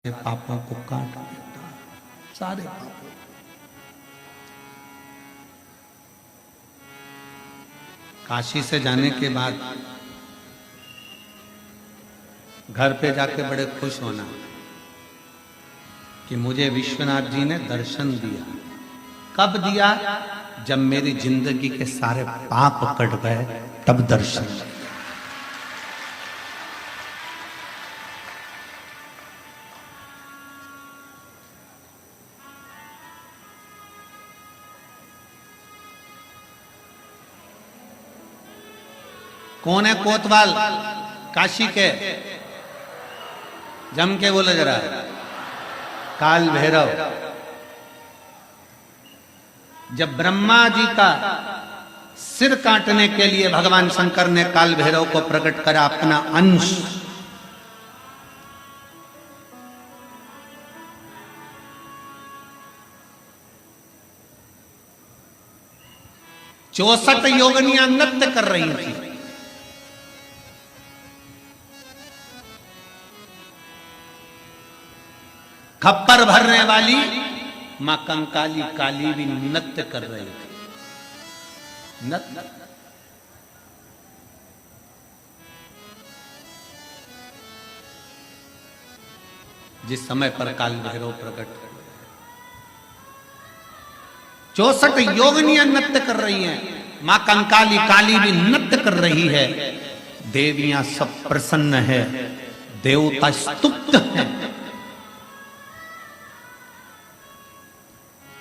पापों को काट देता है, सारे पापों। काशी से जाने के बाद घर पे जाके बड़े खुश होना कि मुझे विश्वनाथ जी ने दर्शन दिया। कब दिया? जब मेरी जिंदगी के सारे पाप कट गए, तब दर्शन दिया। कौन है कोतवाल काशी के? जम के बोले जरा। काल भैरव। जब ब्रह्मा जी का सिर काटने के लिए भगवान शंकर ने काल भैरव को प्रकट करा अपना अंश, चौसठ योगिनियां नृत्य कर रही थी। खप्पर भरने वाली मां कंकाली काली भी नृत्य कर रही थी। नृत्य। जिस समय पर काल भैरव प्रकट, 64 योगिनियां नृत्य कर रही हैं, मां कंकाली काली भी नृत्य कर रही है। देवियां सब प्रसन्न है, देवता स्तुप्त हैं।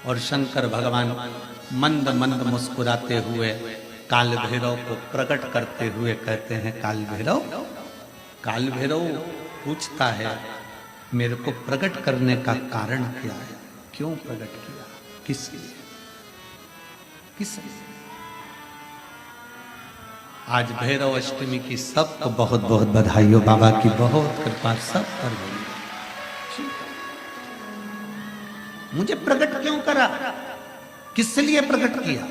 और शंकर भगवान मंद मंद मुस्कुराते हुए काल भैरव को प्रकट करते हुए कहते हैं, काल भैरव। काल भैरव पूछता है, मेरे को प्रकट करने का कारण क्या है? क्यों प्रकट किया? किस लिए? किस लिए? आज भैरव अष्टमी की सबको बहुत बहुत बधाई हो। बाबा की बहुत कृपा सब पर हुई। मुझे प्रकट क्यों करा? किस लिए प्रकट किया?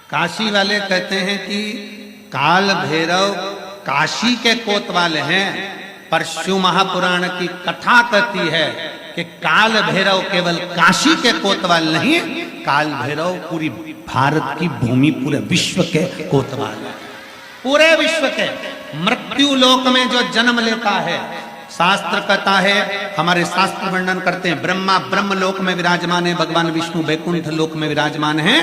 काशी वाले कहते हैं कि काल भैरव काशी के कोतवाल हैं, पर शिव महापुराण की कथा कहती है कि काल भैरव केवल काशी के कोतवाल नहीं, काल भैरव पूरी भारत की भूमि, पूरे विश्व के कोतवाल है। पूरे विश्व के मृत्यु लोक में जो जन्म लेता है, शास्त्र कहता है, हमारे शास्त्र वर्णन करते हैं, ब्रह्मा ब्रह्म लोक में विराजमान है, भगवान विष्णु वैकुंठ लोक में विराजमान है,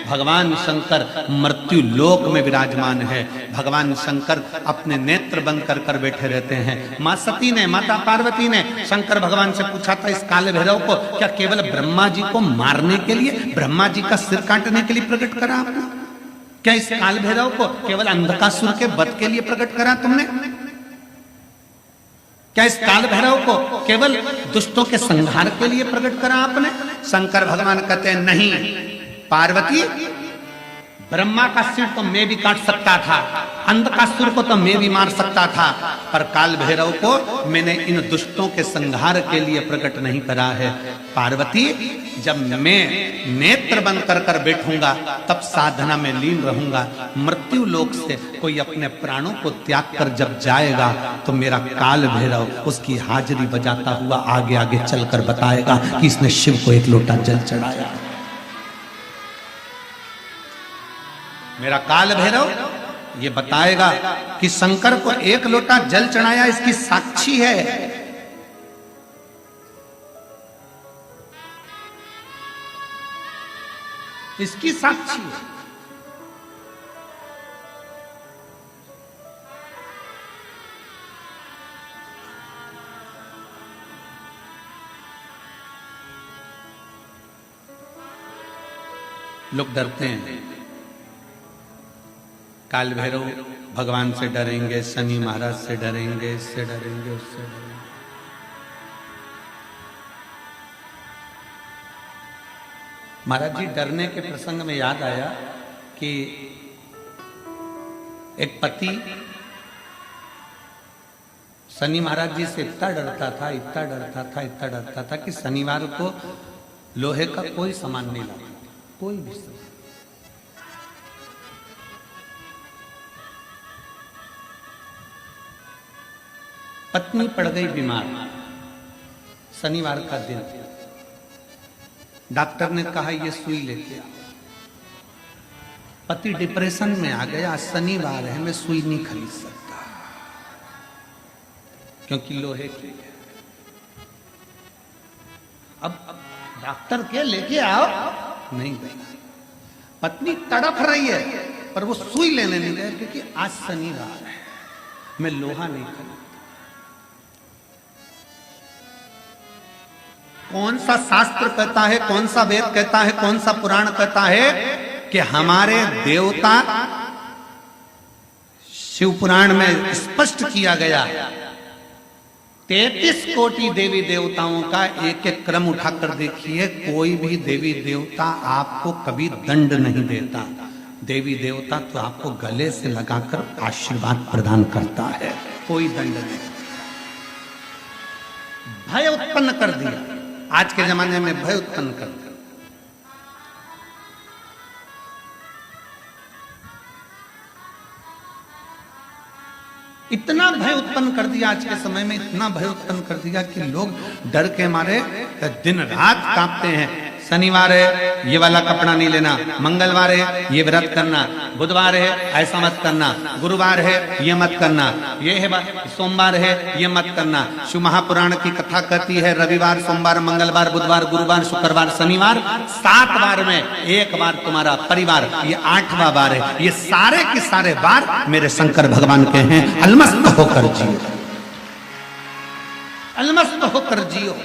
भगवान शंकर मृत्यु लोक में विराजमान है। भगवान शंकर अपने नेत्र बंद कर कर बैठे रहते हैं। मां सती ने, माता पार्वती ने शंकर भगवान से पूछा था, इस काल भैरव को क्या केवल ब्रह्मा जी को मारने के लिए, ब्रह्मा जी का सिर काटने के लिए प्रकट करा आपने? क्या इस काल भैरव को केवल अंधकासुर के वध के लिए प्रकट करा तुमने? क्या इस काल भैरव को केवल दुष्टों के संहार के लिए प्रकट करा आपने? शंकर भगवान कहते हैं, नहीं पार्वती, ब्रह्मा का सिर तो मैं भी काट सकता था, अंधकासुर को तो मैं भी मार सकता था, पर काल भैरव को मैंने इन दुष्टों के संहार के लिए प्रकट नहीं करा है। पार्वती, जब मैं नेत्र बंद कर कर बैठूंगा, तब साधना में लीन रहूंगा। मृत्यु लोक से कोई अपने प्राणों को त्याग कर जब जाएगा, तो मेरा काल भैरव उसकी हाजिरी बजाता हुआ आगे आगे चलकर बताएगा कि इसने शिव को एक लोटा जल चढ़ाया। मेरा काल भैरव ये बताएगा कि शंकर को एक लोटा जल चढ़ाया, इसकी साक्षी है। इसकी साक्षी है। लोग डरते हैं, काल भैरव भगवान से डरेंगे, शनि महाराज से डरेंगे, इससे डरेंगे, उससे डरेंगे। महाराज जी डरने के प्रसंग में याद आया कि एक पति शनि महाराज जी से इतना डरता था, इतना डरता था, इतना डरता था कि शनिवार को लोहे का कोई सामान नहीं लाता, कोई भी सामान। पत्नी पड़ गई बीमार, शनिवार का दिन, डॉक्टर ने कहा ये सुई लेके आओ। पति डिप्रेशन में आ गया, शनिवार है, मैं सुई नहीं खरीद सकता क्योंकि लोहे की है। अब डॉक्टर के लेके आओ, नहीं गई। पत्नी तड़प रही है पर वो सुई लेने नहीं गए क्योंकि आज शनिवार है, मैं लोहा नहीं खरीदता। कौन सा शास्त्र कहता है, कौन सा वेद कहता है, कौन सा पुराण कहता है कि हमारे देवता, शिव पुराण में स्पष्ट किया गया 33 कोटि देवी देवताओं का एक एक क्रम उठाकर देखिए, कोई भी देवी देवता आपको कभी दंड नहीं देता। देवी देवता तो आपको गले से लगाकर आशीर्वाद प्रदान करता है, कोई दंड नहीं। भय उत्पन्न कर दिया, आज के जमाने में भय उत्पन्न कर दिया। इतना भय उत्पन्न कर दिया, आज के समय में इतना भय उत्पन्न कर दिया कि लोग डर के मारे दिन रात कांपते हैं। शनिवार है ये वाला कपड़ा नहीं लेना, मंगलवार है ये व्रत करना, बुधवार है ऐसा मत करना, गुरुवार है ये मत करना, ये है सोमवार है ये मत करना। शिव महापुराण की कथा कहती है रविवार, सोमवार, मंगलवार, बुधवार, गुरुवार, शुक्रवार, शनिवार, 7 बार में एक बार तुम्हारा परिवार, ये 8वां बार है। ये सारे के सारे बार मेरे शंकर भगवान के हैं। अलमस्त होकर जियो, अलमस्त होकर जियो।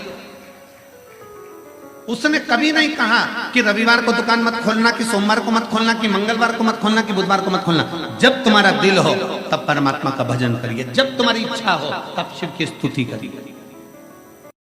उसने कभी नहीं कहा कि रविवार को दुकान मत खोलना, कि सोमवार को मत खोलना, कि मंगलवार को मत खोलना, कि बुधवार को मत खोलना। जब तुम्हारा दिल हो तब परमात्मा का भजन करिए, जब तुम्हारी इच्छा हो तब शिव की स्तुति करिए।